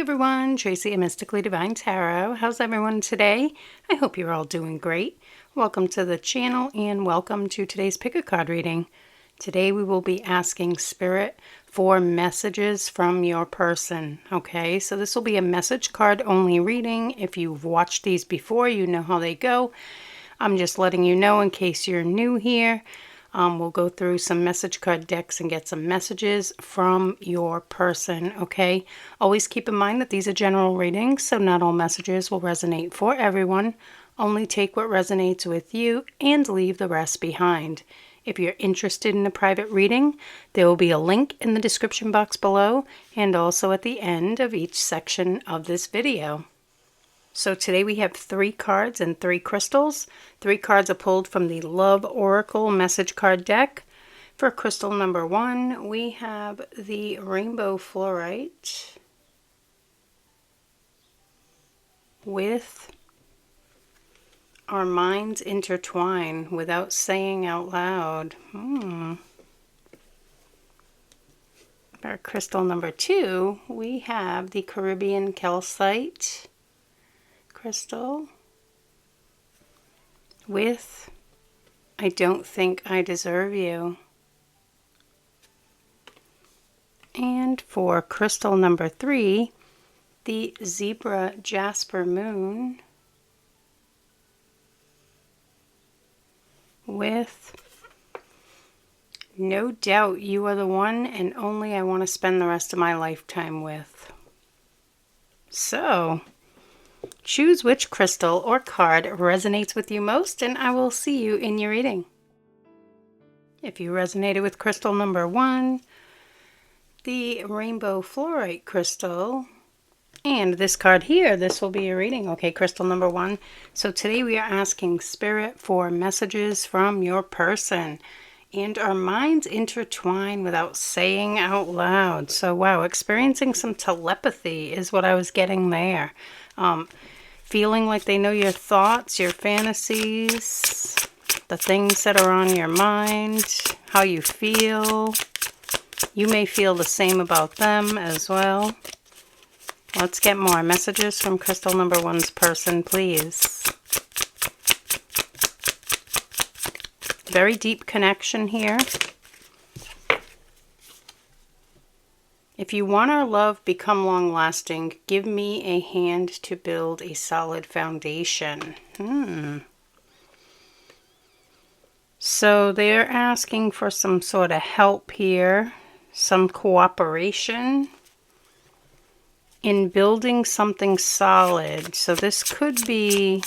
everyone, Tracy at Mystically Divine Tarot. How's everyone today? I hope you're all doing great. Welcome to the channel and welcome to today's pick a card reading. Today we will be asking Spirit for messages from your person. Okay, so this will be a message card only reading. If you've watched these before, you know how they go. I'm just letting you know in case you're new here. We'll go through some message card decks and get some messages from your person, okay? Always keep in mind that these are general readings, so not all messages will resonate for everyone. Only take what resonates with you and leave the rest behind. If you're interested in a private reading, there will be a link in the description box below and also at the end of each section of this video. So today we have 3 cards and 3 crystals. 3 cards are pulled from the Love Oracle message card deck. For crystal number 1, we have the Rainbow Fluorite with Our Minds Intertwine Without Saying Out Loud. For crystal number 2, we have the Caribbean Calcite crystal with I Don't Think I Deserve You. And for crystal number 3, the Zebra Jasper Moon with No Doubt You Are the One and Only I Want to Spend the Rest of My Lifetime With. So choose which crystal or card resonates with you most, and I will see you in your reading. If you resonated with crystal number 1, the Rainbow Fluorite crystal, and this card here, this will be your reading. Okay, crystal number 1. So today we are asking Spirit for messages from your person. And our minds intertwine without saying out loud. So wow, experiencing some telepathy is what I was getting there. Feeling like they know your thoughts, your fantasies, the things that are on your mind, how you feel. You may feel the same about them as well. Let's get more messages from crystal number 1's person, please. Very deep connection here. If you want our love become long-lasting, give me a hand to build a solid foundation. So they're asking for some sort of help here, some cooperation in building something solid. So this could be,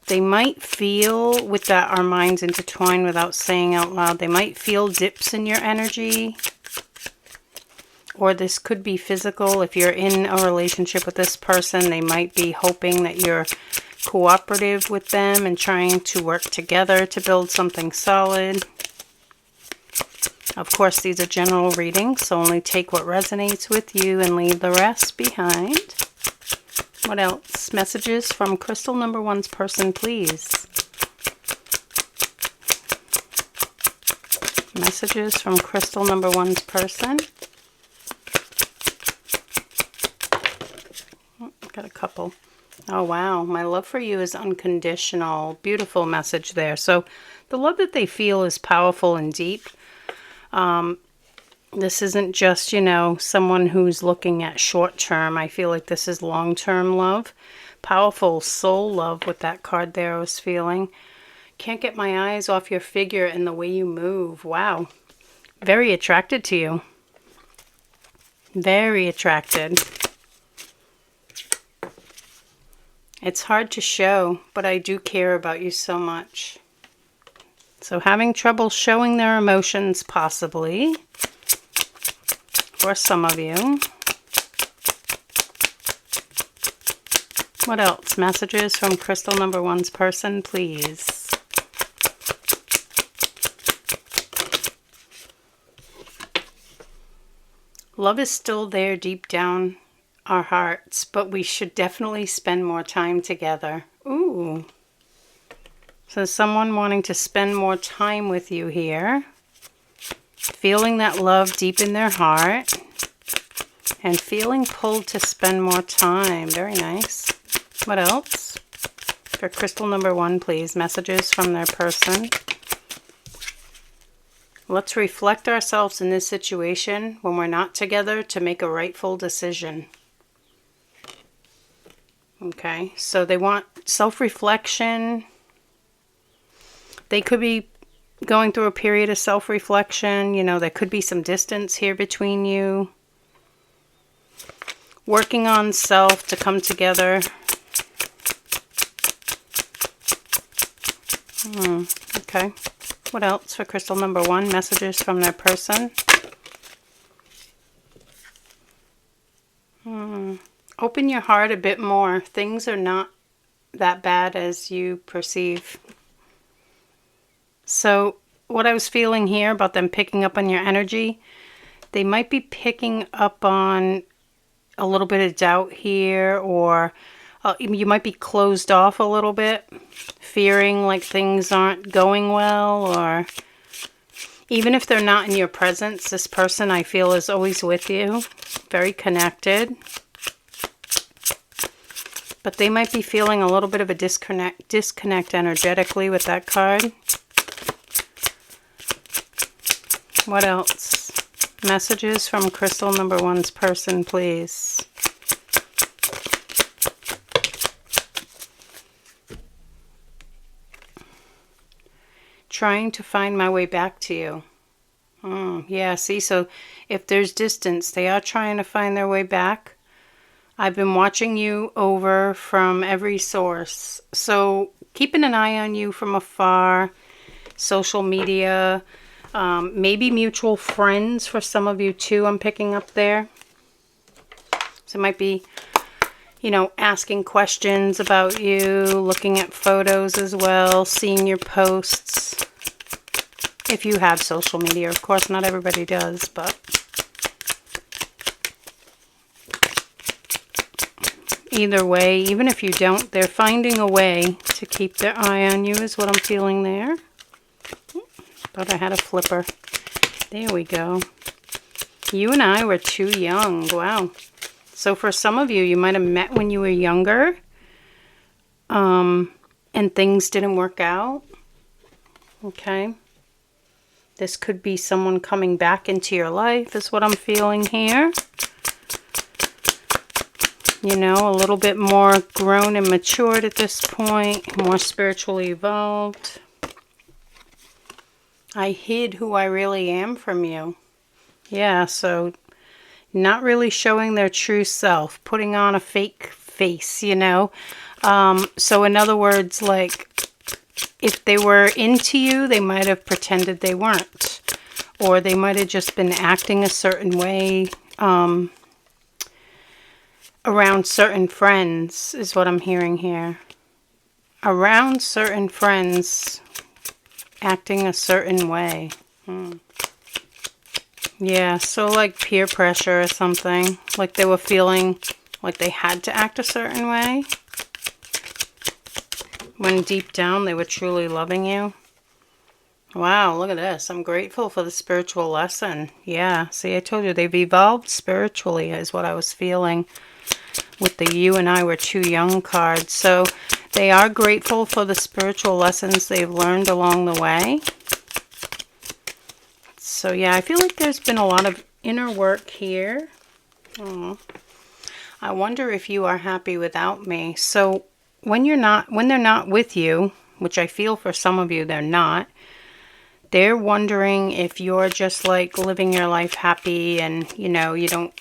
they might feel, with that Our Minds Intertwine Without Saying Out Loud, they might feel dips in your energy. Or this could be physical. If you're in a relationship with this person, they might be hoping that you're cooperative with them and trying to work together to build something solid. Of course, these are general readings, so only take what resonates with you and leave the rest behind. What else? Messages from crystal number 1's person, please. Messages from crystal number 1's person. Got a couple. Oh wow, my love for you is unconditional. Beautiful message there. So the love that they feel is powerful and deep. This isn't just, you know, someone who's looking at short term. I feel like this is long-term love. Powerful soul love with that card there I was feeling. Can't get my eyes off your figure and the way you move. Wow. Very attracted to you. Very attracted. It's hard to show, but I do care about you so much. So having trouble showing their emotions, possibly, for some of you. What else? Messages from crystal number 1's person, please. Love is still there deep down our hearts, but we should definitely spend more time together. Ooh. So someone wanting to spend more time with you here. Feeling that love deep in their heart. And feeling pulled to spend more time. Very nice. What else? For crystal number 1, please. Messages from their person. Let's reflect ourselves in this situation when we're not together to make a rightful decision. Okay, so they want self-reflection. They could be going through a period of self-reflection. You know, there could be some distance here between you. Working on self to come together. Okay. What else for crystal number 1? Messages from their person. Open your heart a bit more. Things are not that bad as you perceive. So what I was feeling here about them picking up on your energy, they might be picking up on a little bit of doubt here, or you might be closed off a little bit, fearing like things aren't going well, or even if they're not in your presence, this person I feel is always with you, very connected. But they might be feeling a little bit of a disconnect energetically with that card. What else? Messages from crystal number 1's person, please. Trying to find my way back to you. Yeah, see, so if there's distance, they are trying to find their way back. I've been watching you over from every source. So keeping an eye on you from afar, social media, maybe mutual friends for some of you too, I'm picking up there. So it might be, you know, asking questions about you, looking at photos as well, seeing your posts. If you have social media, of course, not everybody does, but either way, even if you don't, they're finding a way to keep their eye on you is what I'm feeling there. Thought I had a flipper. There we go. You and I were too young. Wow. So for some of you, you might have met when you were younger, and things didn't work out. Okay. This could be someone coming back into your life is what I'm feeling here. You know, a little bit more grown and matured at this point, more spiritually evolved. I hid who I really am from you. Yeah, so not really showing their true self, putting on a fake face, you know. So in other words, like, if they were into you, they might have pretended they weren't. Or they might have just been acting a certain way around certain friends, is what I'm hearing here. Around certain friends, acting a certain way. Yeah, so like peer pressure or something. Like they were feeling like they had to act a certain way, when deep down they were truly loving you. Wow, look at this. I'm grateful for the spiritual lesson. Yeah, see, I told you they've evolved spiritually is what I was feeling with the you and I were too young card. So they are grateful for the spiritual lessons they've learned along the way. So yeah, I feel like there's been a lot of inner work here. Oh, I wonder if you are happy without me. So when they're not with you, which I feel for some of you they're not, they're wondering if you're just like living your life happy and, you know, you don't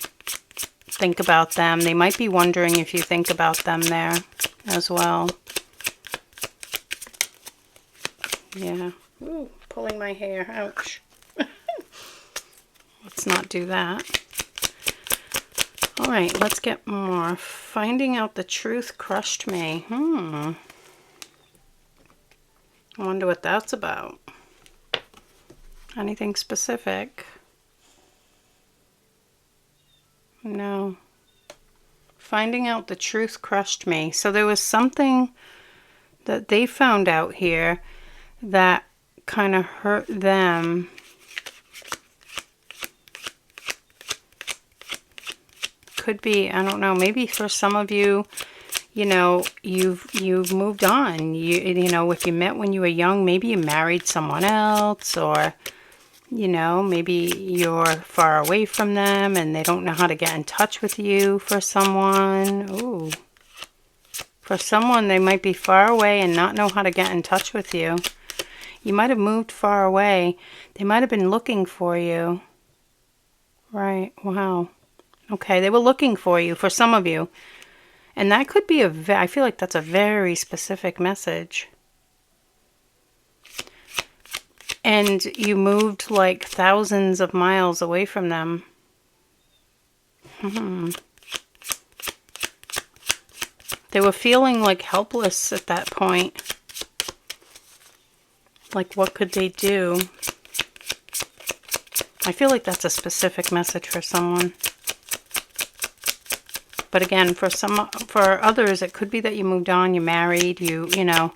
think about them. They might be wondering if you think about them there as well. Yeah. Ooh, pulling my hair. Ouch. Let's not do that. All right, let's get more. Finding out the truth crushed me. I wonder what that's about. Anything specific? No. Finding out the truth crushed me. So there was something that they found out here that kind of hurt them. could be, I don't know, maybe for some of you, you know, you've moved on. You know, if you met when you were young, maybe you married someone else, or, you know, maybe you're far away from them and they don't know how to get in touch with you for someone. Ooh. For someone, they might be far away and not know how to get in touch with you. You might have moved far away. They might have been looking for you. Right. Wow. Okay. They were looking for you, for some of you. And that could be I feel like that's a very specific message. And you moved like thousands of miles away from them. They were feeling like helpless at that point. Like, what could they do? I feel like that's a specific message for someone. But again, for others, it could be that you moved on, you married, you know,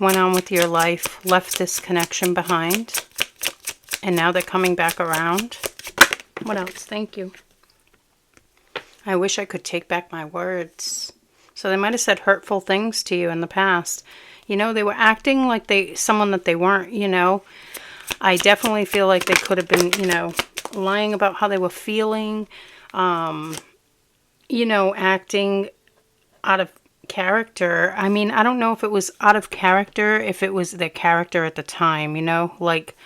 went on with your life, left this connection behind, and now they're coming back around. What else? Thank you. I wish I could take back my words. So they might have said hurtful things to you in the past. You know, they were acting like someone that they weren't, you know. I definitely feel like they could have been, you know, lying about how they were feeling, you know, acting out of character. I mean, I don't know if it was out of character, if it was their character at the time, you know, like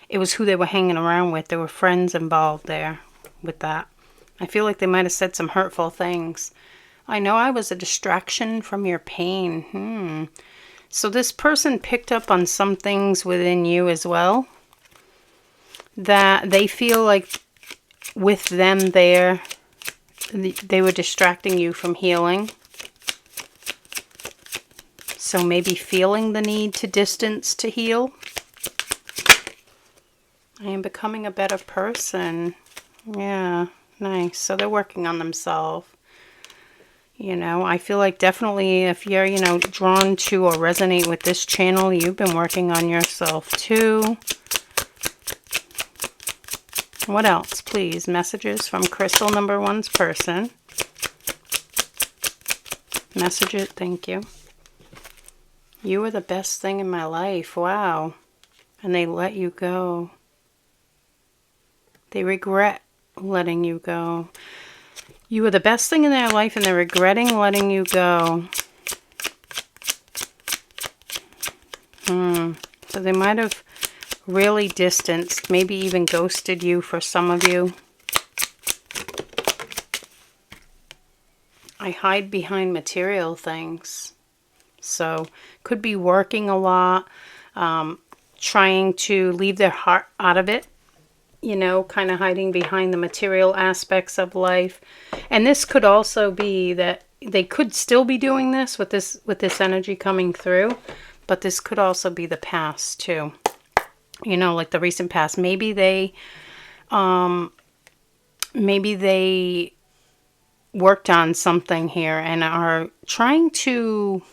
it was who they were hanging around with. There were friends involved there with that. I feel like they might have said some hurtful things. I know I was a distraction from your pain. So this person picked up on some things within you as well, that they feel like with them there, they were distracting you from healing. So maybe feeling the need to distance to heal. I am becoming a better person. Yeah, nice. So they're working on themselves. You know, I feel like definitely if you're, you know, drawn to or resonate with this channel, you've been working on yourself too. What else, please? Messages from Crystal number 1's person. Messages, thank you. You were the best thing in my life. Wow. And they let you go. They regret letting you go. You were the best thing in their life and they're regretting letting you go. So they might have really distanced, maybe even ghosted you for some of you. I hide behind material things. So could be working a lot, trying to leave their heart out of it. You know, kind of hiding behind the material aspects of life. And this could also be that they could still be doing this with this energy coming through, but this could also be the past too. You know, like the recent past. Maybe they worked on something here and are trying to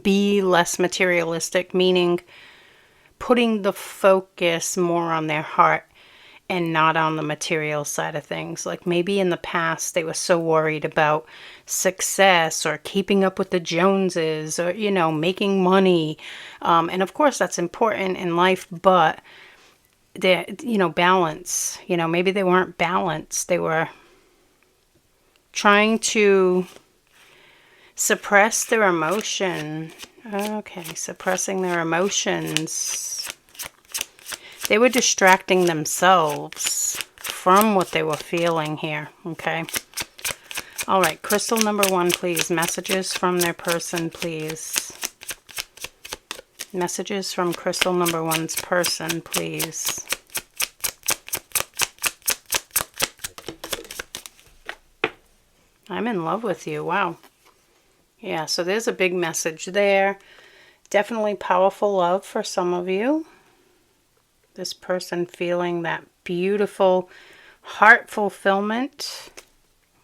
be less materialistic, meaning putting the focus more on their heart and not on the material side of things. Like maybe in the past they were so worried about success or keeping up with the Joneses or, you know, making money. And of course that's important in life, but you know, balance, you know, maybe they weren't balanced. They were trying to suppress their emotion. Okay, suppressing their emotions. They were distracting themselves from what they were feeling here, okay? All right, Crystal number 1, please. Messages from their person, please. Messages from Crystal number 1's person, please. I'm in love with you. Wow. Yeah, so there's a big message there. Definitely powerful love for some of you. This person feeling that beautiful heart fulfillment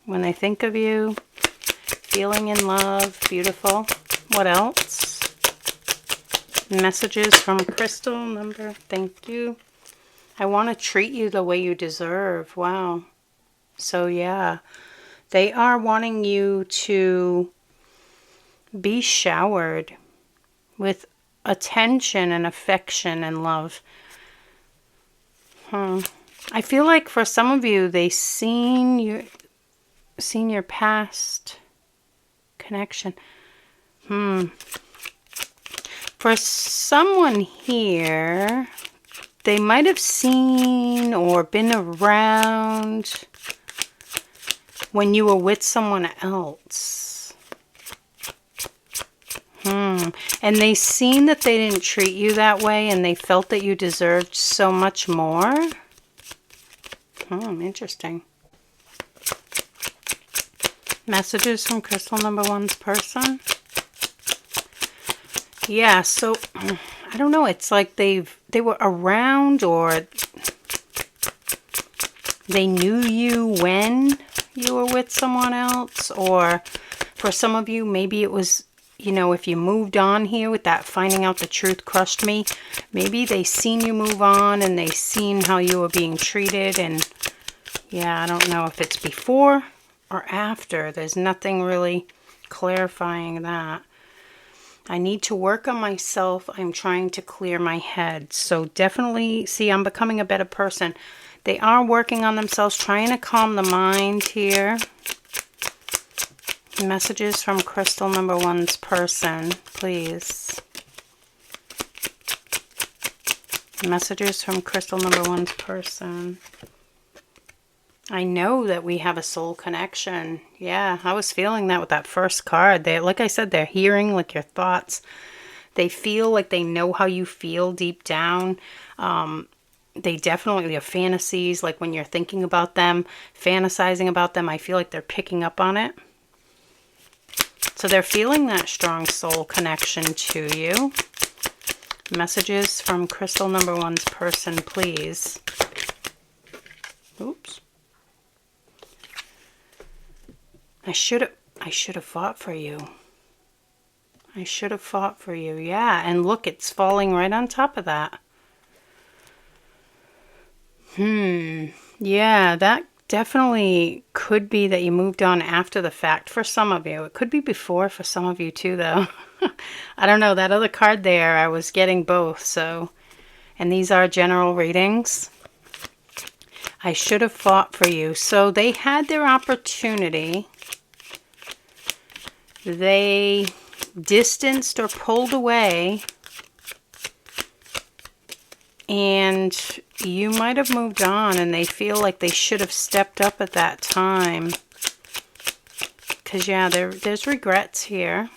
when they think of you. Feeling in love. Beautiful. What else? Messages from Crystal number. Thank you. I want to treat you the way you deserve. Wow. So yeah. They are wanting you to be showered with attention and affection and love. I feel like for some of you, they've seen your past connection. For someone here, they might have seen or been around when you were with someone else. And they seen that they didn't treat you that way, and they felt that you deserved so much more. Interesting. Messages from crystal number one's person. Yeah, so I don't know. It's like they were around, or they knew you when you were with someone else. Or for some of you, maybe it was, you know, if you moved on here with that finding out the truth crushed me, maybe they seen you move on and they seen how you were being treated. And yeah, I don't know if it's before or after. There's nothing really clarifying that. I need to work on myself. I'm trying to clear my head. So definitely, see, I'm becoming a better person. They are working on themselves, trying to calm the mind here. Messages from crystal number one's person, please. Messages from crystal number one's person. I know that we have a soul connection. Yeah, I was feeling that with that first card. They, like I said, they're hearing like your thoughts. They feel like they know how you feel deep down. They definitely have fantasies, like when you're thinking about them, fantasizing about them, I feel like they're picking up on it. So they're feeling that strong soul connection to you. Messages from crystal number one's person, please. Oops. I should have fought for you. I should have fought for you. Yeah, and look, it's falling right on top of that. Yeah, that definitely could be that you moved on after the fact for some of you. It could be before for some of you too, though. I don't know. That other card there, I was getting both. So, and these are general readings. I should have fought for you. So they had their opportunity. They distanced or pulled away. And you might have moved on, and they feel like they should have stepped up at that time. Because, yeah, there's regrets here.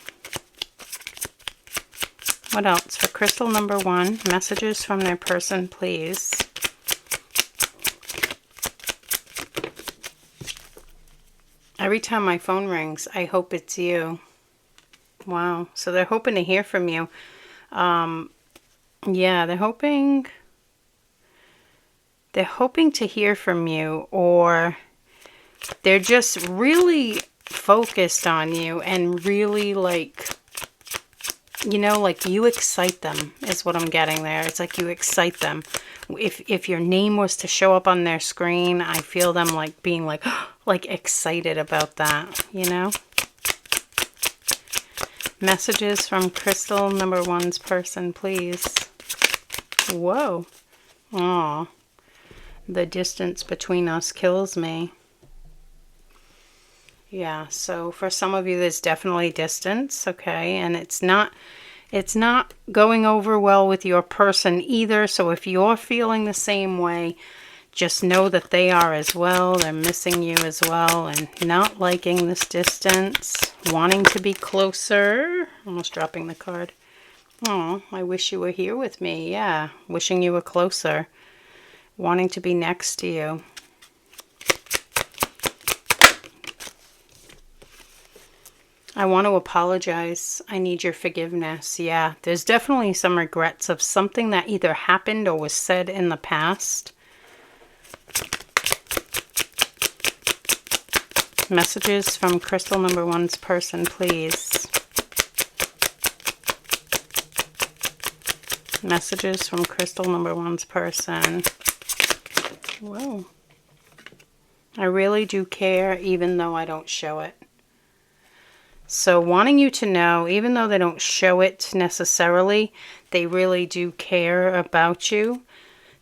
What else? For crystal number one, messages from their person, please. Every time my phone rings, I hope it's you. Wow. So they're hoping to hear from you. Yeah, they're hoping to hear from you, or they're just really focused on you and really, like, you know, like you excite them is what I'm getting there. It's like you excite them. If your name was to show up on their screen, I feel them like being like, like excited about that, you know? Messages from crystal number one's person, please. Whoa. Aw. The distance between us kills me. Yeah, so for some of you, there's definitely distance, okay? And it's not going over well with your person either. So if you're feeling the same way, just know that they are as well. They're missing you as well and not liking this distance, wanting to be closer. Almost dropping the card. Oh, I wish you were here with me. Yeah, wishing you were closer. Wanting to be next to you. I want to apologize. I need your forgiveness. Yeah, there's definitely some regrets of something that either happened or was said in the past. Messages from crystal number one's person, please. Messages from crystal number one's person. Whoa. I really do care, even though I don't show it. So wanting you to know, even though they don't show it necessarily, they really do care about you.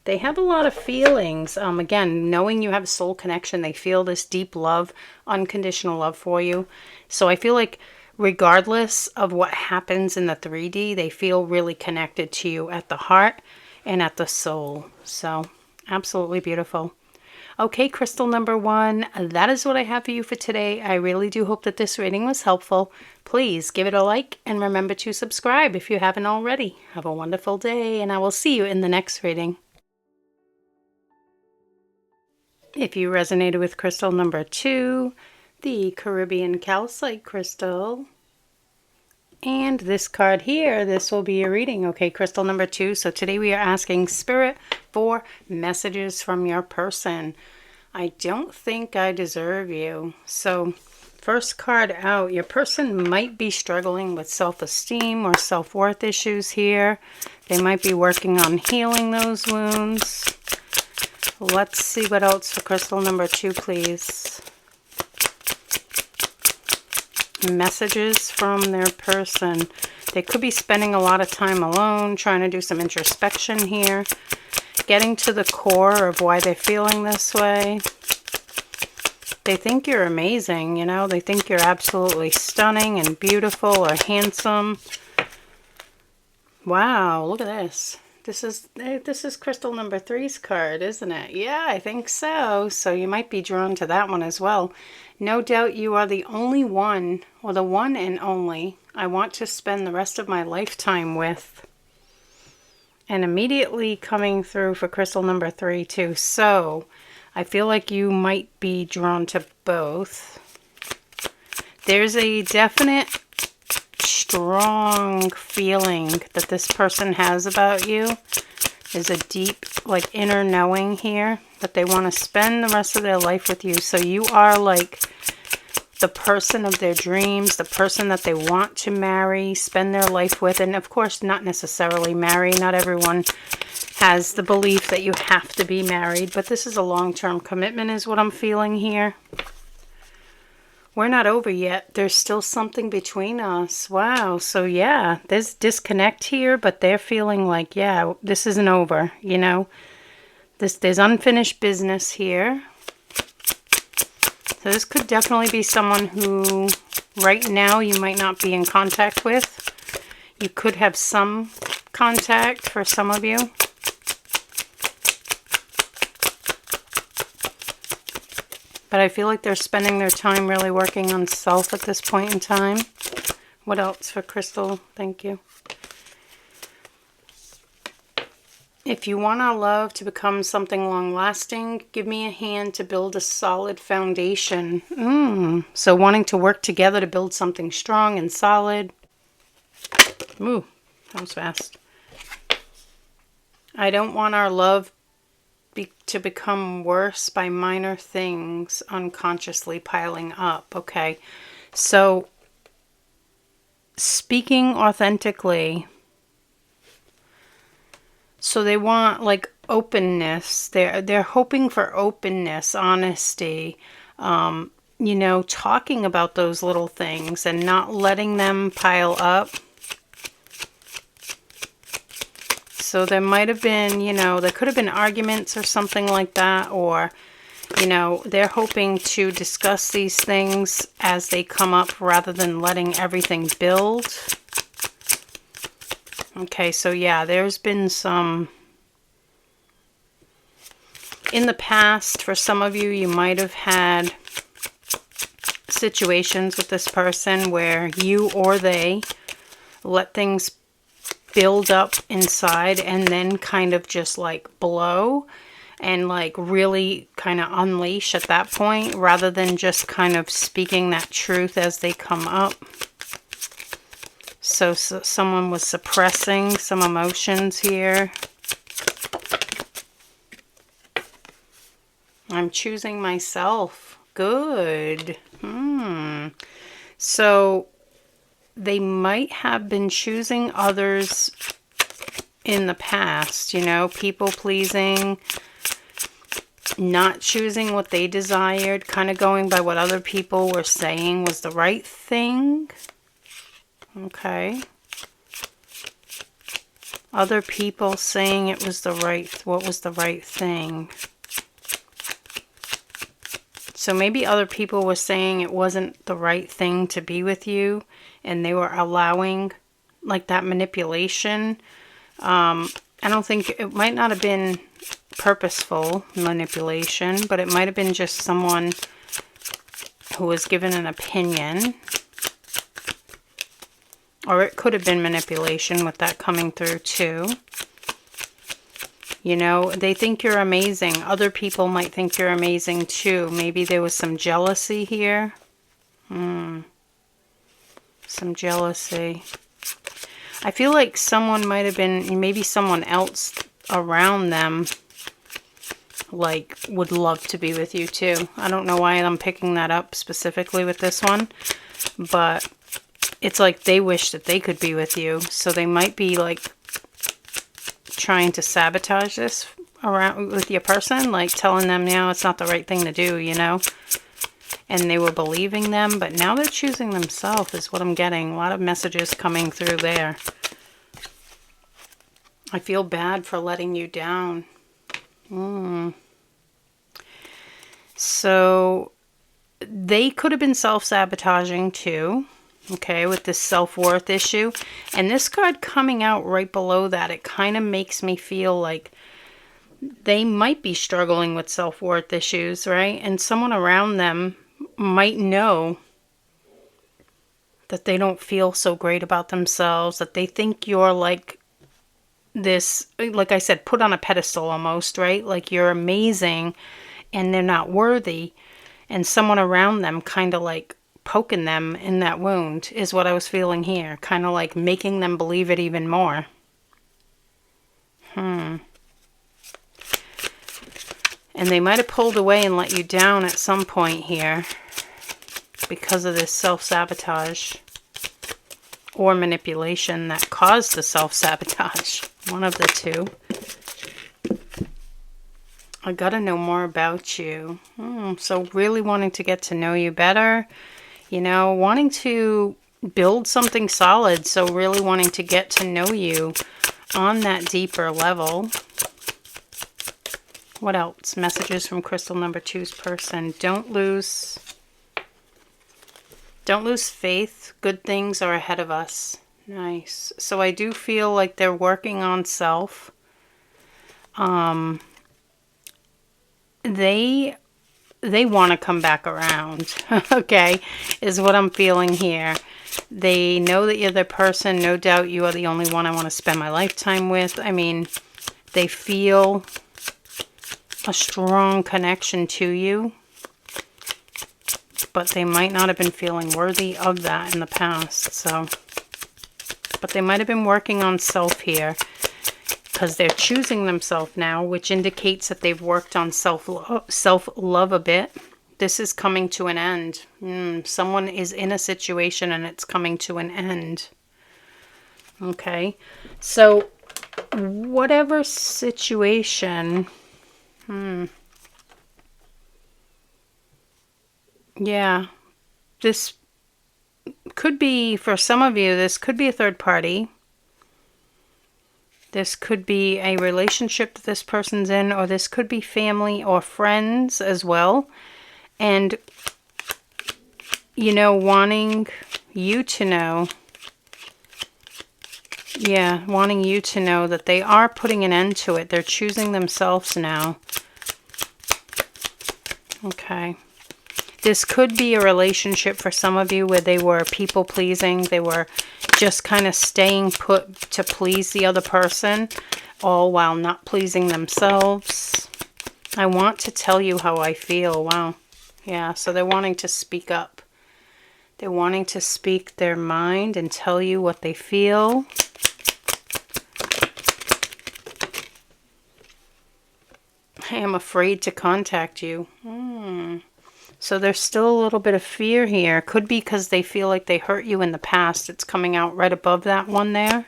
They have a lot of feelings. Again, knowing you have a soul connection, they feel this deep love, unconditional love for you. So I feel like regardless of what happens in the 3D, they feel really connected to you at the heart and at the soul. So absolutely beautiful. Okay, crystal number 1, that is what I have for you for today. I really do hope that this reading was helpful. Please give it a like and remember to subscribe if you haven't already. Have a wonderful day, and I will see you in the next reading. If you resonated with crystal number 2, the Caribbean Calcite crystal, and this card here, this will be your reading. Okay, crystal number 2. So today we are asking Spirit for messages from your person. I don't think I deserve you. So first card out, your person might be struggling with self-esteem or self-worth issues here. They might be working on healing those wounds. Let's see what else for crystal number 2, please. Messages from their person. They could be spending a lot of time alone, trying to do some introspection here, getting to the core of why they're feeling this way. They think you're amazing, you know. They think you're absolutely stunning and beautiful or handsome. Wow, look at this. This is crystal number 3's card, isn't it? Yeah, I think so. So you might be drawn to that one as well. No doubt you are the only one, or the one and only, I want to spend the rest of my lifetime with. And immediately coming through for crystal number 3 too. So I feel like you might be drawn to both. There's a definite strong feeling that this person has about you. There's a deep, like, inner knowing here that they want to spend the rest of their life with you. So you are like the person of their dreams, the person that they want to marry, spend their life with, and of course not necessarily marry. Not everyone has the belief that you have to be married, but this is a long-term commitment is what I'm feeling here. We're not over yet. There's still something between us. Wow. So yeah, there's disconnect here, but they're feeling like, yeah, this isn't over, you know. There's unfinished business here. So this could definitely be someone who right now you might not be in contact with. You could have some contact for some of you. But I feel like they're spending their time really working on self at this point in time. What else for crystal? Thank you. If you want our love to become something long-lasting, give me a hand to build a solid foundation. So wanting to work together to build something strong and solid. Ooh, that was fast. I don't want our love to become worse by minor things unconsciously piling up. Okay, so speaking authentically. So they want like openness. They're hoping for openness, honesty, you know, talking about those little things and not letting them pile up. So there might have been, you know, there could have been arguments or something like that, or, you know, they're hoping to discuss these things as they come up rather than letting everything build. Okay, so yeah, there's been some, in the past, for some of you, you might have had situations with this person where you or they let things build up inside and then kind of just like blow and like really kind of unleash at that point rather than just kind of speaking that truth as they come up. So someone was suppressing some emotions here. I'm choosing myself. Good. So they might have been choosing others in the past, you know, people pleasing, not choosing what they desired, kind of going by what other people were saying was the right thing. Okay. Other people saying it was what was the right thing. So maybe other people were saying it wasn't the right thing to be with you, and they were allowing like that manipulation. I don't think, it might not have been purposeful manipulation, but it might have been just someone who was given an opinion. Or it could have been manipulation with that coming through too. You know, they think you're amazing. Other people might think you're amazing too. Maybe there was some jealousy here. Some jealousy. I feel like someone might have been, maybe someone else around them, like, would love to be with you too. I don't know why I'm picking that up specifically with this one, but it's like they wish that they could be with you. So they might be like trying to sabotage this around with your person, like telling them, no, it's not the right thing to do, you know. And they were believing them, but now they're choosing themselves is what I'm getting. A lot of messages coming through there. I feel bad for letting you down. So they could have been self-sabotaging too. Okay, with this self-worth issue. And this card coming out right below that, it kind of makes me feel like they might be struggling with self-worth issues, right? And someone around them might know that they don't feel so great about themselves, that they think you're like this, like I said, put on a pedestal almost, right? Like you're amazing and they're not worthy. And someone around them kind of like poking them in that wound is what I was feeling here. Kind of like making them believe it even more. And they might have pulled away and let you down at some point here because of this self-sabotage or manipulation that caused the self-sabotage. One of the two. I gotta know more about you. So really wanting to get to know you better. You know, wanting to build something solid. So really wanting to get to know you on that deeper level. What else? Messages from crystal number 2's person. Don't lose faith. Good things are ahead of us. Nice. So I do feel like they're working on self. They want to come back around, okay, is what I'm feeling here. They know that you're the person. No doubt you are the only one I want to spend my lifetime with. I mean, they feel a strong connection to you, but they might not have been feeling worthy of that in the past. So, but they might have been working on self here because they're choosing themselves now, which indicates that they've worked on self-love a bit. This is coming to an end. Someone is in a situation and it's coming to an end. Okay. So whatever situation, yeah, this could be, for some of you, this could be a third party. This could be a relationship that this person's in, or this could be family or friends as well. And, you know, wanting you to know, wanting you to know that they are putting an end to it. They're choosing themselves now. Okay. This could be a relationship for some of you where they were people-pleasing. They were just kind of staying put to please the other person, all while not pleasing themselves. I want to tell you how I feel. Wow. Yeah, so they're wanting to speak up. They're wanting to speak their mind and tell you what they feel. I am afraid to contact you. So there's still a little bit of fear here. Could be because they feel like they hurt you in the past. It's coming out right above that one there.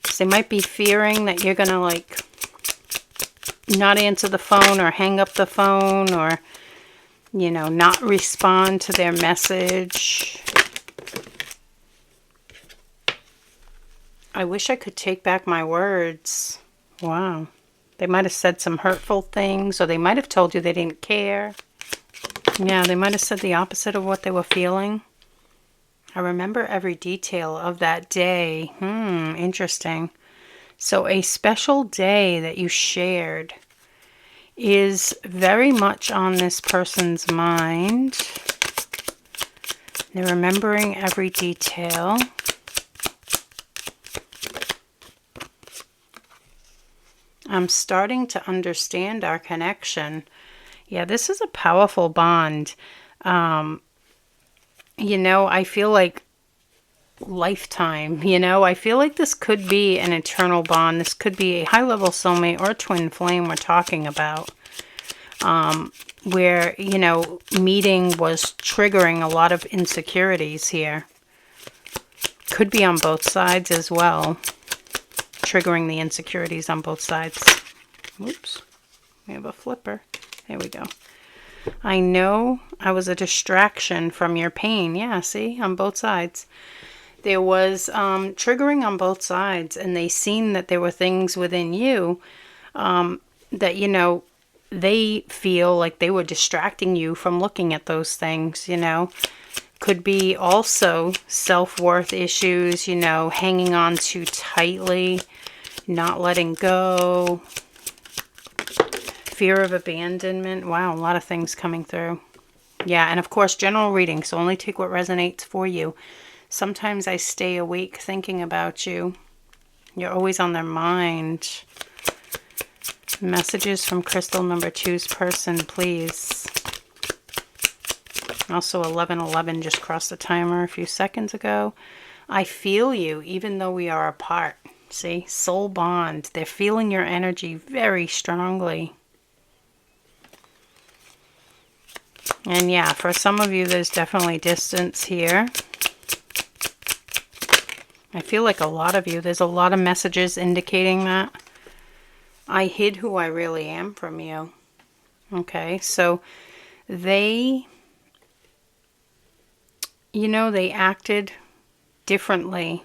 So they might be fearing that you're going to like not answer the phone or hang up the phone or, you know, not respond to their message. I wish I could take back my words. Wow. They might have said some hurtful things, or they might have told you they didn't care. Yeah, they might have said the opposite of what they were feeling. I remember every detail of that day. Interesting. So a special day that you shared is very much on this person's mind. They're remembering every detail. I'm starting to understand our connection. Yeah, this is a powerful bond. You know, I feel like lifetime, you know, I feel like this could be an eternal bond. This could be a high-level soulmate or twin flame we're talking about. Where, you know, meeting was triggering a lot of insecurities here. Could be on both sides as well. Triggering the insecurities on both sides. Whoops. We have a flipper. There we go. I know I was a distraction from your pain. Yeah, see, on both sides. There was triggering on both sides, and they seen that there were things within you that, you know, they feel like they were distracting you from looking at those things, you know. Could be also self-worth issues, you know, hanging on too tightly, not letting go. Fear of abandonment. Wow, a lot of things coming through. Yeah, and of course, general reading, so only take what resonates for you. Sometimes I stay awake thinking about you. You're always on their mind. Messages from crystal number 2's person, please. Also, 11:11 just crossed the timer a few seconds ago. I feel you, even though we are apart. See? Soul bond. They're feeling your energy very strongly. And yeah, for some of you, there's definitely distance here. I feel like a lot of you, there's a lot of messages indicating that. I hid who I really am from you. Okay, so they, you know, they acted differently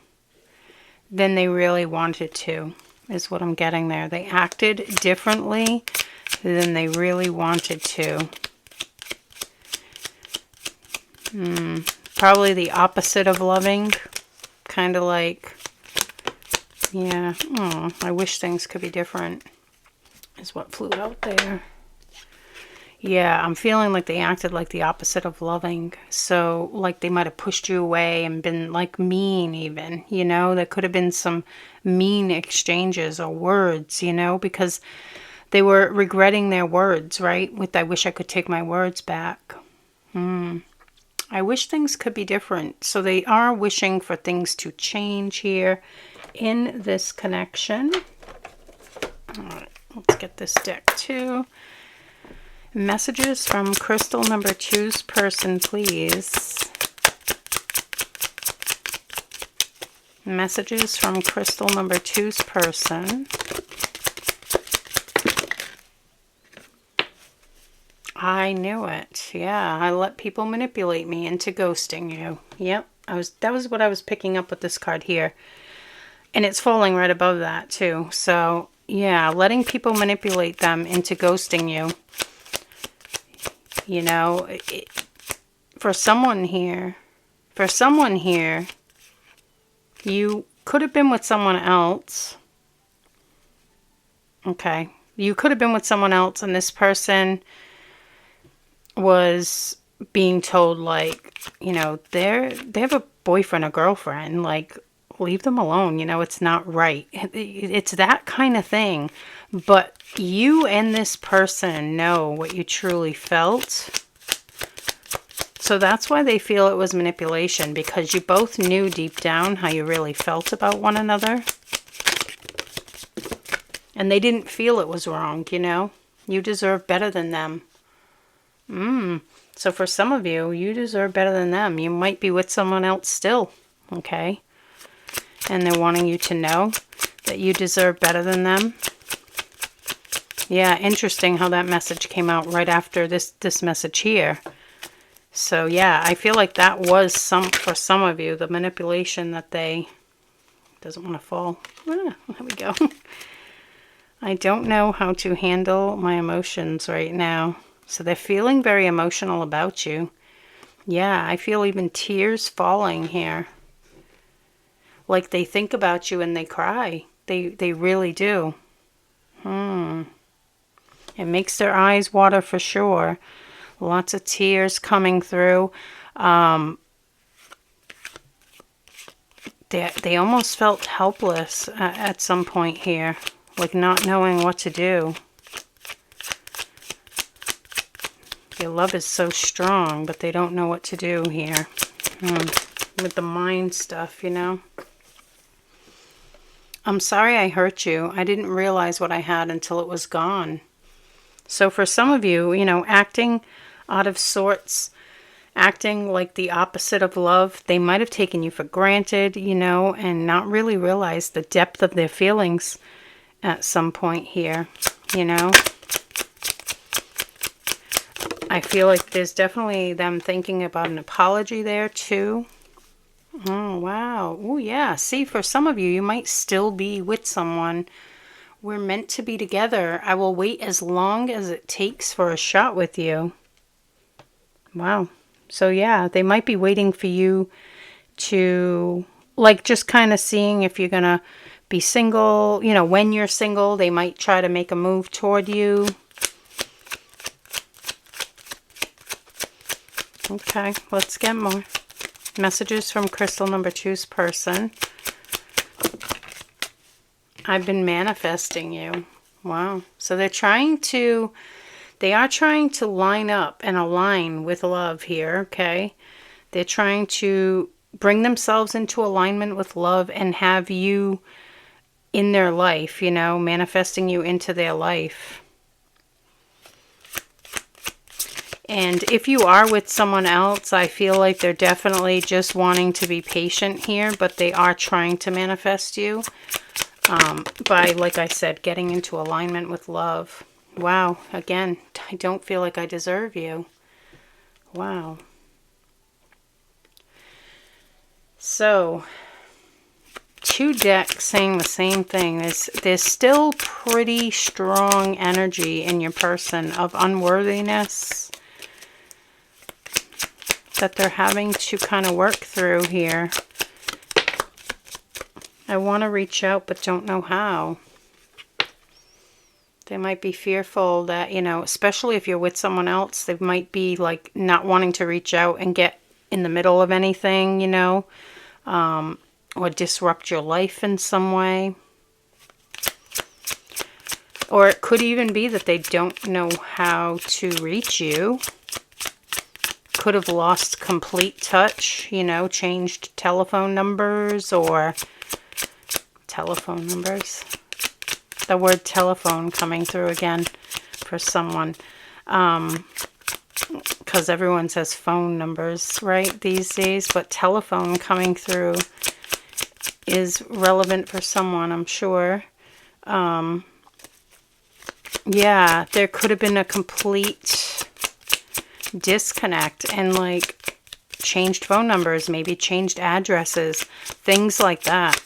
than they really wanted to, is what I'm getting there. They acted differently than they really wanted to. Probably the opposite of loving. Kind of like, yeah, oh, I wish things could be different, is what flew out there. Yeah, I'm feeling like they acted like the opposite of loving. So, like they might have pushed you away and been like mean even, you know. There could have been some mean exchanges or words, you know, because they were regretting their words, right? With I wish I could take my words back. I wish things could be different. So they are wishing for things to change here in this connection. All right, let's get this deck too. Messages from crystal number 2's person, please. Messages from crystal number 2's person. I knew it. Yeah, I let people manipulate me into ghosting you. Yep, that was what I was picking up with this card here. And it's falling right above that too. So, yeah, letting people manipulate them into ghosting you. You know, for someone here, you could have been with someone else. Okay, you could have been with someone else, and this person was being told, like, you know, they have a boyfriend or girlfriend, like, leave them alone, you know, it's not right. It's that kind of thing. But you and this person know what you truly felt. So that's why they feel it was manipulation, because you both knew deep down how you really felt about one another. And they didn't feel it was wrong, you know. You deserve better than them. So for some of you, you deserve better than them. You might be with someone else still, okay? And they're wanting you to know that you deserve better than them. Yeah, interesting how that message came out right after this message here. So yeah, I feel like that was for some of you, the manipulation that they, doesn't want to fall. There we go. I don't know how to handle my emotions right now. So they're feeling very emotional about you. Yeah, I feel even tears falling here. Like they think about you and they cry. They really do. It makes their eyes water for sure. Lots of tears coming through. They almost felt helpless at some point here, like not knowing what to do. Their love is so strong, but they don't know what to do here. With the mind stuff, you know. I'm sorry I hurt you. I didn't realize what I had until it was gone. So for some of you, you know, acting out of sorts, acting like the opposite of love, they might have taken you for granted, you know, and not really realized the depth of their feelings at some point here, you know. I feel like there's definitely them thinking about an apology there too. Oh, wow. Oh, yeah. See, for some of you, you might still be with someone. We're meant to be together. I will wait as long as it takes for a shot with you. Wow. So, yeah, they might be waiting for you to, like, just kind of seeing if you're going to be single. You know, when you're single, they might try to make a move toward you. Okay, let's get more messages from crystal number 2's person. I've been manifesting you. Wow. So they are trying to line up and align with love here, okay? They're trying to bring themselves into alignment with love and have you in their life, you know, manifesting you into their life. And if you are with someone else, I feel like they're definitely just wanting to be patient here, but they are trying to manifest you by, like I said, getting into alignment with love. Wow. Again, I don't feel like I deserve you. Wow. So, 2 decks saying the same thing. There's still pretty strong energy in your person of unworthiness that they're having to kind of work through here. I want to reach out but don't know how. They might be fearful that, you know, especially if you're with someone else, they might be like not wanting to reach out and get in the middle of anything, you know, or disrupt your life in some way. Or it could even be that they don't know how to reach you. Could have lost complete touch, you know, changed telephone numbers or telephone numbers. The word telephone coming through again for someone. Because everyone says phone numbers, right, these days. But telephone coming through is relevant for someone, I'm sure. Yeah, there could have been a complete disconnect and like changed phone numbers, maybe changed addresses, things like that.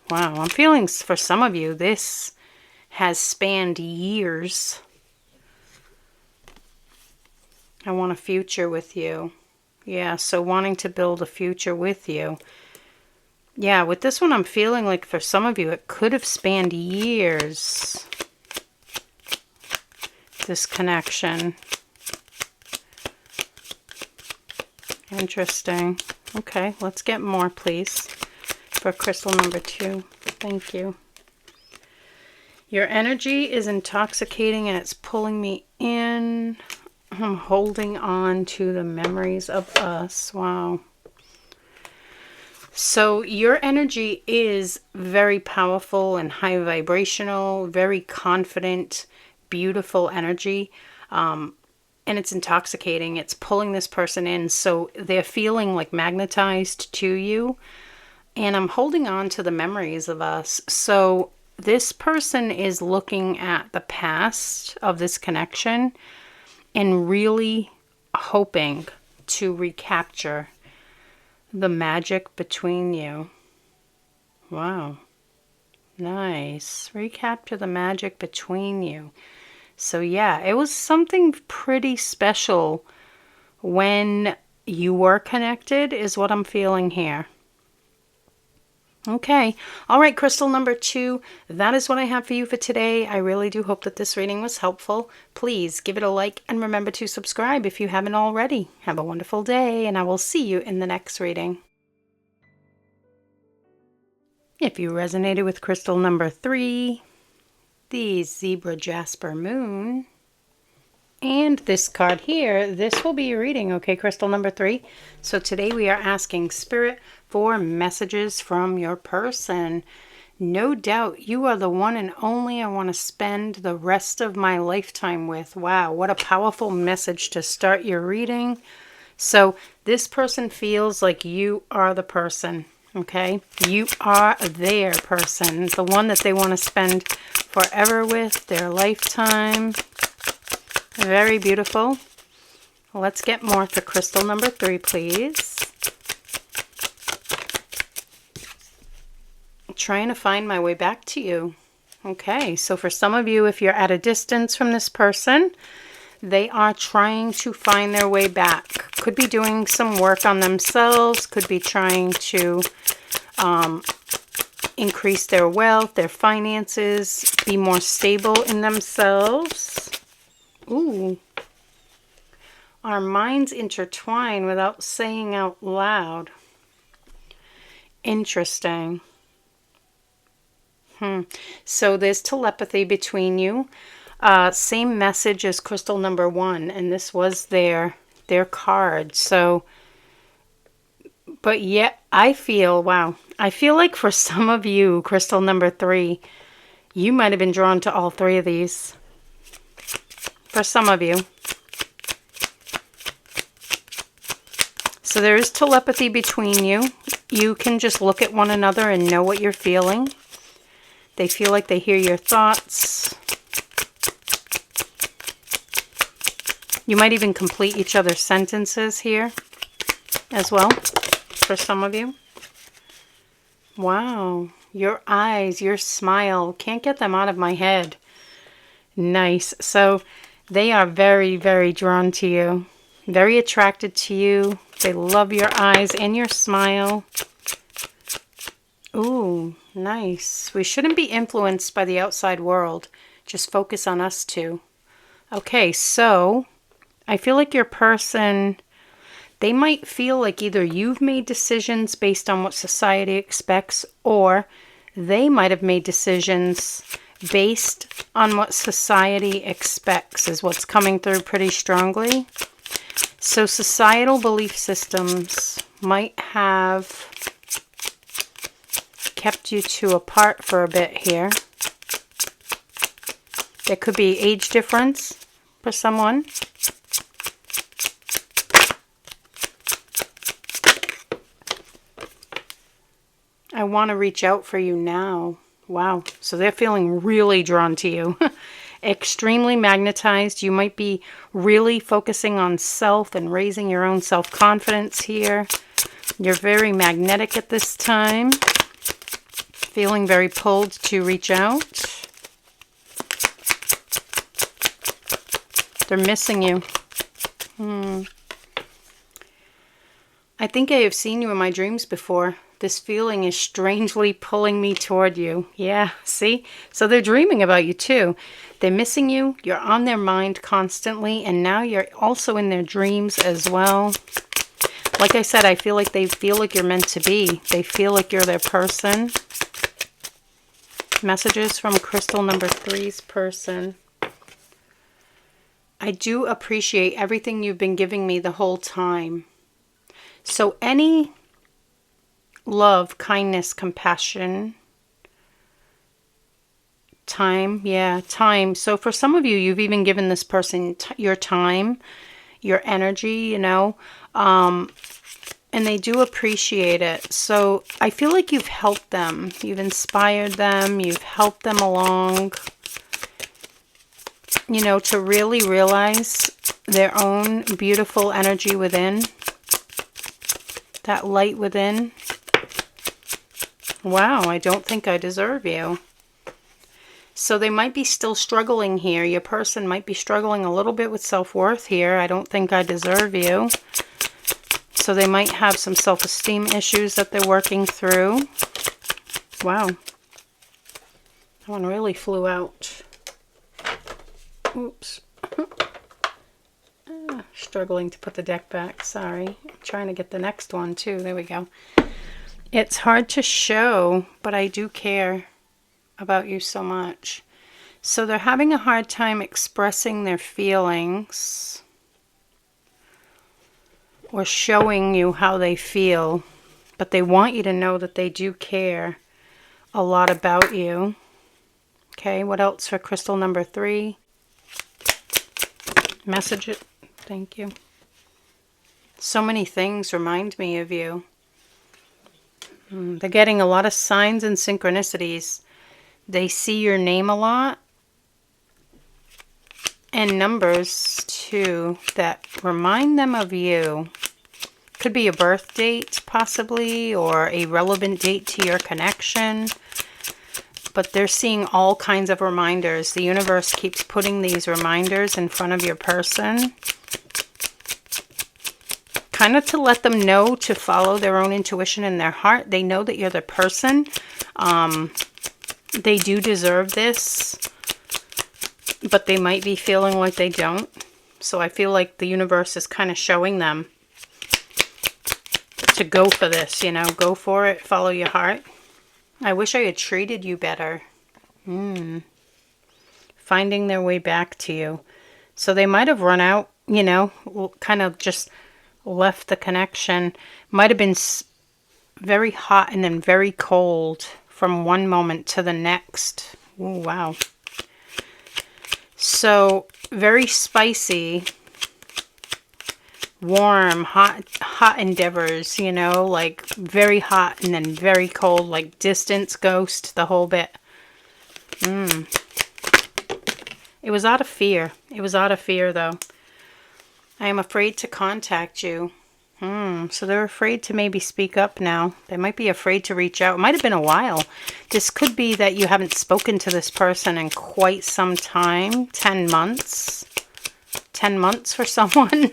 Wow, I'm feeling for some of you this has spanned years. I want a future with you. Yeah, so wanting to build a future with you. Yeah, with this one I'm feeling like for some of you it could have spanned years. This connection. Interesting. Okay, let's get more, please, for crystal number 2. Thank you. Your energy is intoxicating and it's pulling me in. I'm holding on to the memories of us. Wow. So your energy is very powerful and high vibrational, very confident, beautiful energy. And it's intoxicating. It's pulling this person in. So they're feeling like magnetized to you. And I'm holding on to the memories of us. So this person is looking at the past of this connection and really hoping to recapture the magic between you. Wow. Nice. Recapture the magic between you. So yeah, it was something pretty special when you were connected is what I'm feeling here. Okay. All right, crystal number 2, that is what I have for you for today. I really do hope that this reading was helpful. Please give it a like and remember to subscribe if you haven't already. Have a wonderful day, and I will see you in the next reading. If you resonated with crystal number 3, the Zebra Jasper Moon, and this card here, this will be your reading, okay, crystal number 3. So today we are asking Spirit for messages from your person. No doubt you are the one and only I want to spend the rest of my lifetime with. Wow, what a powerful message to start your reading. So this person feels like you are the person, okay? You are their person, the one that they want to spend forever with, their lifetime. Very beautiful. Let's get more for crystal number 3, please. Trying to find my way back to you. Okay, so for some of you, if you're at a distance from this person, they are trying to find their way back. Could be doing some work on themselves, could be trying to increase their wealth, their finances, be more stable in themselves. Ooh. Our minds intertwine without saying out loud. Interesting. So there's telepathy between you. Same message as crystal number 1, and this was their card. So, but yet I feel, wow, I feel like for some of you, crystal number 3, you might have been drawn to all 3 of these. For some of you. So there is telepathy between you. You can just look at one another and know what you're feeling. They feel like they hear your thoughts. You might even complete each other's sentences here as well, for some of you. Wow. Your eyes, your smile. Can't get them out of my head. Nice. So they are very, very drawn to you. Very attracted to you. They love your eyes and your smile. Ooh, nice. We shouldn't be influenced by the outside world. Just focus on us two. Okay, so I feel like your person, they might feel like either you've made decisions based on what society expects, or they might have made decisions based on what society expects, is what's coming through pretty strongly. So societal belief systems might have kept you two apart for a bit here. There could be age difference for someone. I want to reach out for you now. Wow. So they're feeling really drawn to you. Extremely magnetized. You might be really focusing on self and raising your own self-confidence here. You're very magnetic at this time. Feeling very pulled to reach out. They're missing you. I think I have seen you in my dreams before. This feeling is strangely pulling me toward you. Yeah, see? So they're dreaming about you too. They're missing you. You're on their mind constantly. And now you're also in their dreams as well. Like I said, I feel like they feel like you're meant to be. They feel like you're their person. Messages from crystal number 3's person. I do appreciate everything you've been giving me the whole time. So any love, kindness, compassion, time. Yeah, time. So for some of you, you've even given this person your time, your energy, you know. And they do appreciate it. So I feel like you've helped them. You've inspired them. You've helped them along, you know, to really realize their own beautiful energy within. That light within. Wow, I don't think I deserve you. So they might be still struggling here. Your person might be struggling a little bit with self-worth here. I don't think I deserve you. So they might have some self-esteem issues that they're working through. Wow. That one really flew out. Oops. Struggling to put the deck back. Sorry. I'm trying to get the next one too. There we go. It's hard to show, but I do care about you so much. So they're having a hard time expressing their feelings or showing you how they feel, but they want you to know that they do care a lot about you. Okay, what else for crystal number 3? Message it. Thank you. So many things remind me of you. They're getting a lot of signs and synchronicities. They see your name a lot. And numbers, too, that remind them of you. Could be a birth date, possibly, or a relevant date to your connection. But they're seeing all kinds of reminders. The universe keeps putting these reminders in front of your person. Kind of to let them know to follow their own intuition in their heart. They know that you're the person. They do deserve this. But they might be feeling like they don't. So I feel like the universe is kind of showing them to go for this, you know. Go for it. Follow your heart. I wish I had treated you better. Finding their way back to you. So they might have run out, you know, kind of just left the connection. Might have been very hot and then very cold from one moment to the next. Ooh, wow. So very spicy, warm, hot endeavors, you know, like very hot and then very cold, like distance, ghost, the whole bit. It was out of fear. It was out of fear, though. I am afraid to contact you. So they're afraid to maybe speak up now. They might be afraid to reach out. It might have been a while. This could be that you haven't spoken to this person in quite some time. 10 months. 10 months for someone.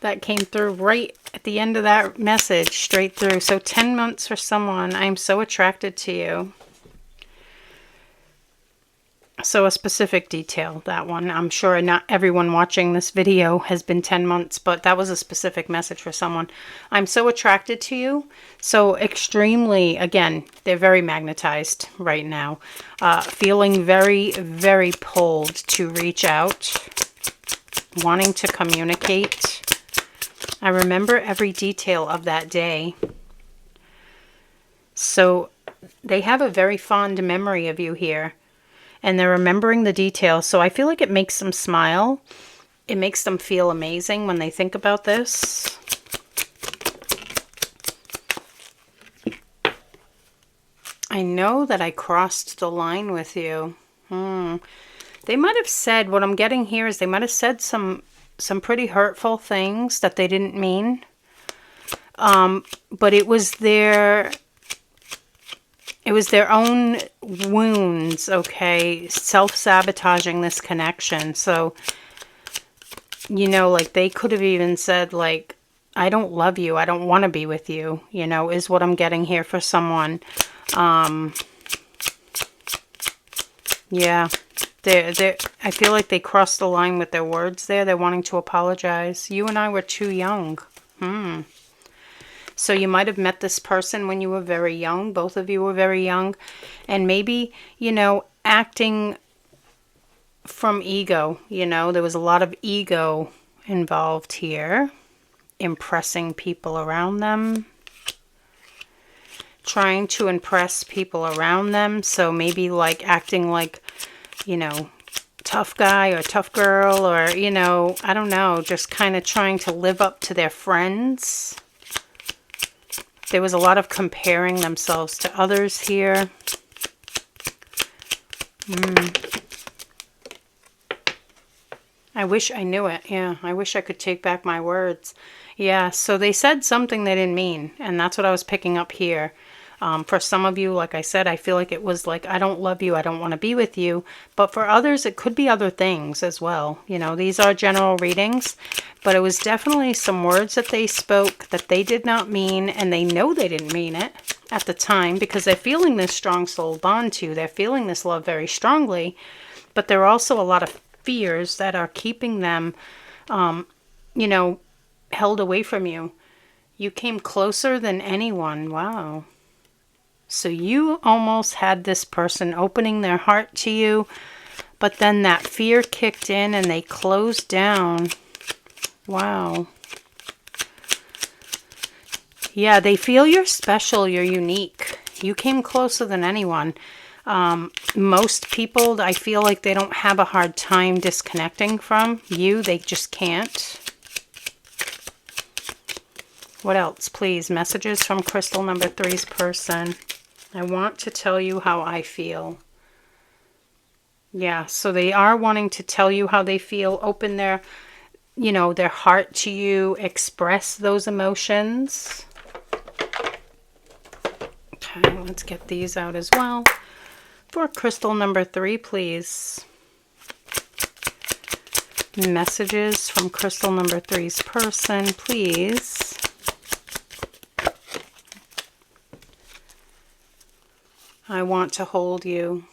That came through right at the end of that message. Straight through. So 10 months for someone. I'm so attracted to you. So a specific detail, that one. I'm sure not everyone watching this video has been 10 months, but that was a specific message for someone. I'm so attracted to you. So extremely, again, they're very magnetized right now. Feeling very, very pulled to reach out. Wanting to communicate. I remember every detail of that day. So they have a very fond memory of you here. And they're remembering the details. So I feel like it makes them smile. It makes them feel amazing when they think about this. I know that I crossed the line with you. They might have said, what I'm getting here is they might have said some pretty hurtful things that they didn't mean. But it was their own wounds, okay, self-sabotaging this connection. So, you know, like they could have even said, like, I don't love you, I don't want to be with you, you know, is what I'm getting here for someone. Yeah, I feel like they crossed the line with their words there. They're wanting to apologize. You and I were too young. So you might have met this person when you were very young. Both of you were very young. And maybe, you know, acting from ego. You know, there was a lot of ego involved here. Impressing people around them. Trying to impress people around them. So maybe like acting like, you know, tough guy or tough girl. Or, you know, I don't know. Just kind of trying to live up to their friends. There was a lot of comparing themselves to others here. I wish I knew it. Yeah, I wish I could take back my words. Yeah, so they said something they didn't mean, and that's what I was picking up here. For some of you, like I said, I feel like it was like, I don't love you, I don't want to be with you. But for others, it could be other things as well. You know, these are general readings, but it was definitely some words that they spoke that they did not mean, and they know they didn't mean it at the time because they're feeling this strong soul bond to you. They're feeling this love very strongly, but there are also a lot of fears that are keeping them, you know, held away from you. You came closer than anyone. Wow. So you almost had this person opening their heart to you, but then that fear kicked in and they closed down. Wow. Yeah, they feel you're special, you're unique. You came closer than anyone. Most people, I feel like they don't have a hard time disconnecting from you. They just can't. What else, please? Messages from crystal number 3's person. I want to tell you how I feel. Yeah, so they are wanting to tell you how they feel. Open their, you know, their heart to you. Express those emotions. Okay, let's get these out as well. For crystal number 3, please. Messages from crystal number 3's person, please. I want to hold you.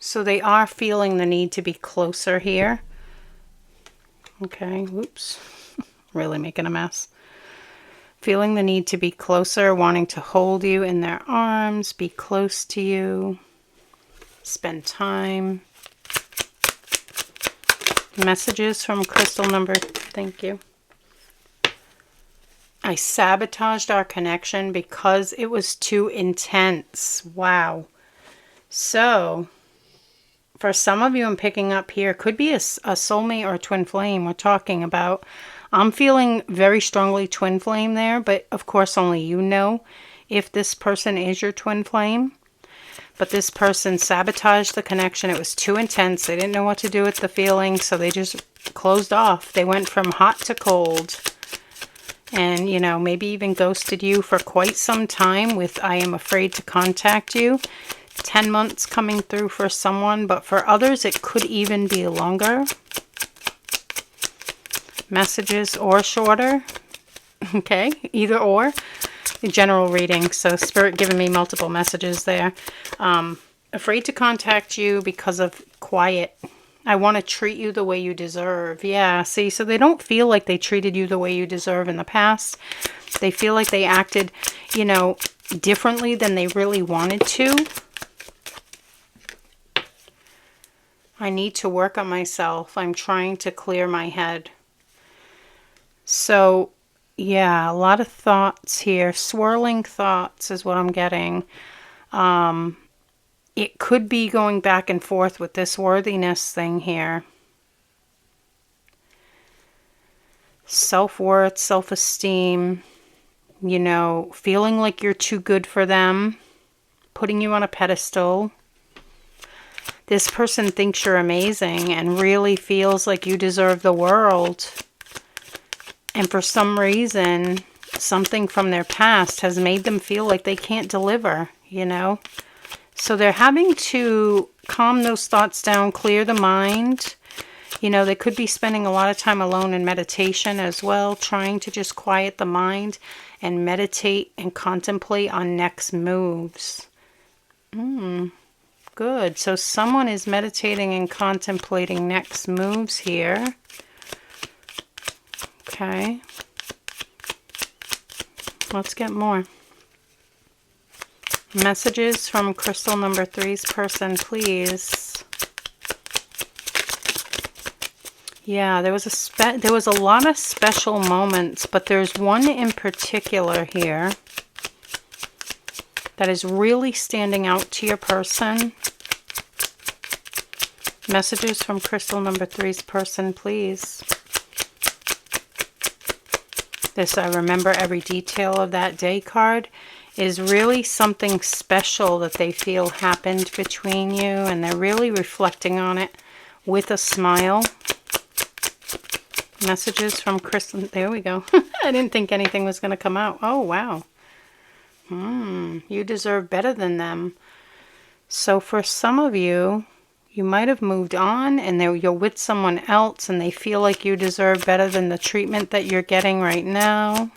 So they are feeling the need to be closer here. Okay, whoops. Really making a mess. Feeling the need to be closer, wanting to hold you in their arms, be close to you, spend time. Messages from crystal number, thank you. I sabotaged our connection because it was too intense. Wow. So, for some of you I'm picking up here, could be a soulmate or a twin flame we're talking about. I'm feeling very strongly twin flame there, but of course only you know if this person is your twin flame. But this person sabotaged the connection. It was too intense. They didn't know what to do with the feeling, so they just closed off. They went from hot to cold. And, you know, maybe even ghosted you for quite some time with I am afraid to contact you. 10 months coming through for someone, but for others it could even be longer. Messages or shorter. Okay, either or. General reading, so Spirit giving me multiple messages there. Afraid to contact you because of quiet. I want to treat you the way you deserve. Yeah, see, so they don't feel like they treated you the way you deserve in the past. They feel like they acted, you know, differently than they really wanted to. I need to work on myself. I'm trying to clear my head. So, yeah, a lot of thoughts here. Swirling thoughts is what I'm getting. It could be going back and forth with this worthiness thing here. Self-worth, self-esteem, you know, feeling like you're too good for them, putting you on a pedestal. This person thinks you're amazing and really feels like you deserve the world. And for some reason, something from their past has made them feel like they can't deliver, you know. So they're having to calm those thoughts down, clear the mind. You know, they could be spending a lot of time alone in meditation as well, trying to just quiet the mind and meditate and contemplate on next moves. Good. So someone is meditating and contemplating next moves here. Okay. Let's get more. Messages from crystal number 3's person, please. Yeah, there was a lot of special moments, but there's one in particular here that is really standing out to your person. Messages from crystal number 3's person, please. This I remember every detail of that day card is really something special that they feel happened between you, and they're really reflecting on it with a smile. Messages from Crystal. There we go. I didn't think anything was going to come out. Oh, wow. You deserve better than them. So for some of you, you might have moved on and you're with someone else and they feel like you deserve better than the treatment that you're getting right now.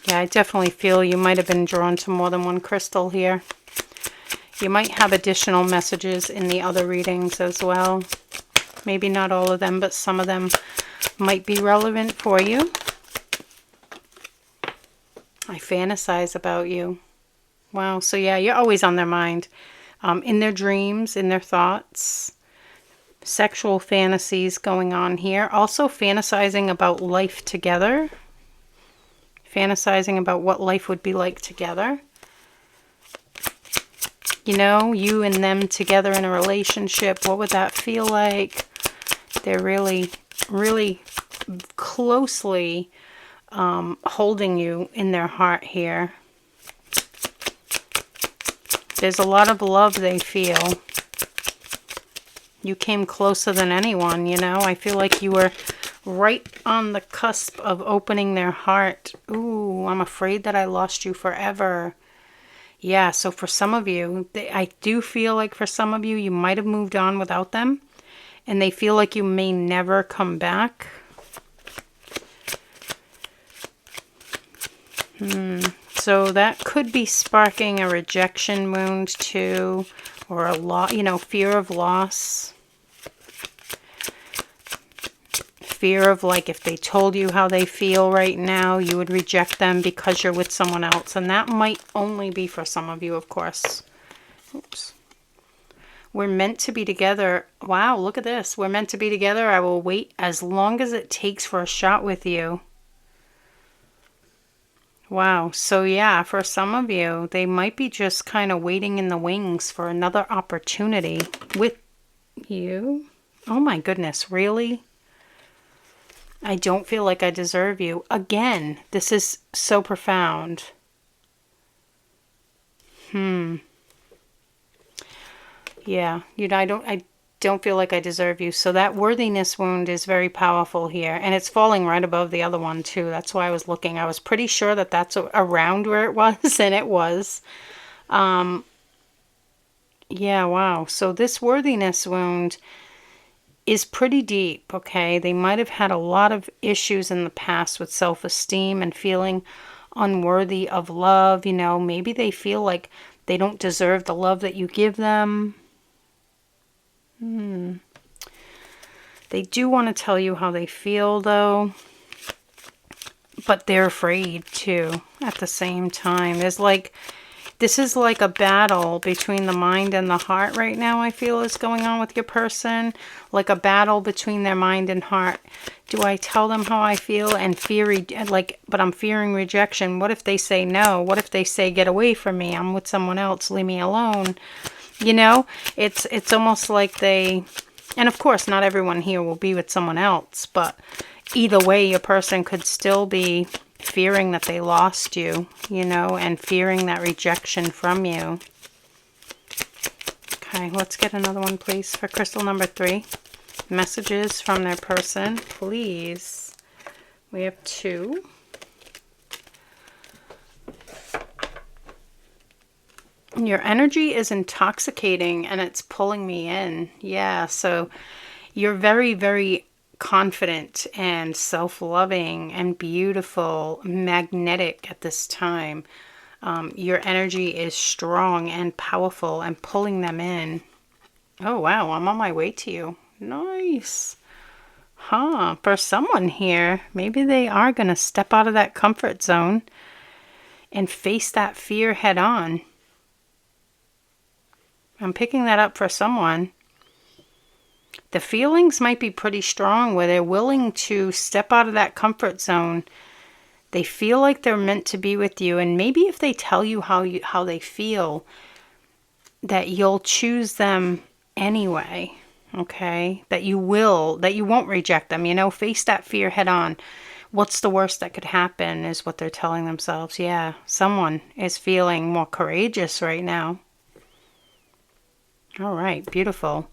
Yeah, I definitely feel you might have been drawn to more than one crystal here. You might have additional messages in the other readings as well. Maybe not all of them, but some of them might be relevant for you. I fantasize about you. Wow, so yeah, you're always on their mind. In their dreams, in their thoughts. Sexual fantasies going on here. Also fantasizing about life together. Fantasizing about what life would be like together. You know, you and them together in a relationship. What would that feel like? They're really, really closely holding you in their heart here. There's a lot of love they feel. You came closer than anyone, you know. I feel like you were right on the cusp of opening their heart. Ooh, I'm afraid that I lost you forever. Yeah, so for some of you, I do feel like for some of you, you might have moved on without them. And they feel like you may never come back. So that could be sparking a rejection wound too, or a fear of loss. Fear of like if they told you how they feel right now, you would reject them because you're with someone else. And that might only be for some of you, of course. Oops. We're meant to be together. Wow, look at this. We're meant to be together. I will wait as long as it takes for a shot with you. Wow, so yeah, for some of you, they might be just kind of waiting in the wings for another opportunity with you. Oh my goodness, really? I don't feel like I deserve you. Again, this is so profound. Yeah, I don't feel like I deserve you. So that worthiness wound is very powerful here. And it's falling right above the other one too. That's why I was looking. I was pretty sure that that's around where it was, and it was. Yeah, wow. So this worthiness wound is pretty deep, okay? They might have had a lot of issues in the past with self-esteem and feeling unworthy of love. You know, maybe they feel like they don't deserve the love that you give them. They do want to tell you how they feel, though. But they're afraid, too, at the same time. This is like a battle between the mind and the heart right now, I feel is going on with your person. Like a battle between their mind and heart. Do I tell them how I feel and but I'm fearing rejection. What if they say no? What if they say, get away from me? I'm with someone else. Leave me alone. You know, it's almost like and of course, not everyone here will be with someone else, but either way, your person could still be fearing that they lost you, you know, and fearing that rejection from you. Okay, let's get another one, please, for crystal number 3. Messages from their person, please. We have 2. Your energy is intoxicating and it's pulling me in. Yeah, so you're very, very confident and self-loving and beautiful, magnetic at this time. Your energy is strong and powerful and pulling them in. Oh, wow, I'm on my way to you. Nice. Huh, for someone here, maybe they are going to step out of that comfort zone and face that fear head on. I'm picking that up for someone. The feelings might be pretty strong where they're willing to step out of that comfort zone. They feel like they're meant to be with you. And maybe if they tell you how they feel, that you'll choose them anyway. okay? That you won't reject them, you know? Face that fear head on. What's the worst that could happen is what they're telling themselves. Yeah, someone is feeling more courageous right now. All right, beautiful.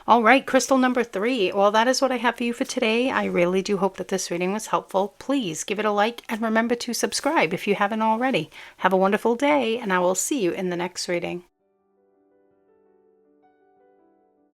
All right, crystal number 3. Well, that is what I have for you for today. I really do hope that this reading was helpful. Please give it a like and remember to subscribe if you haven't already. Have a wonderful day, and I will see you in the next reading.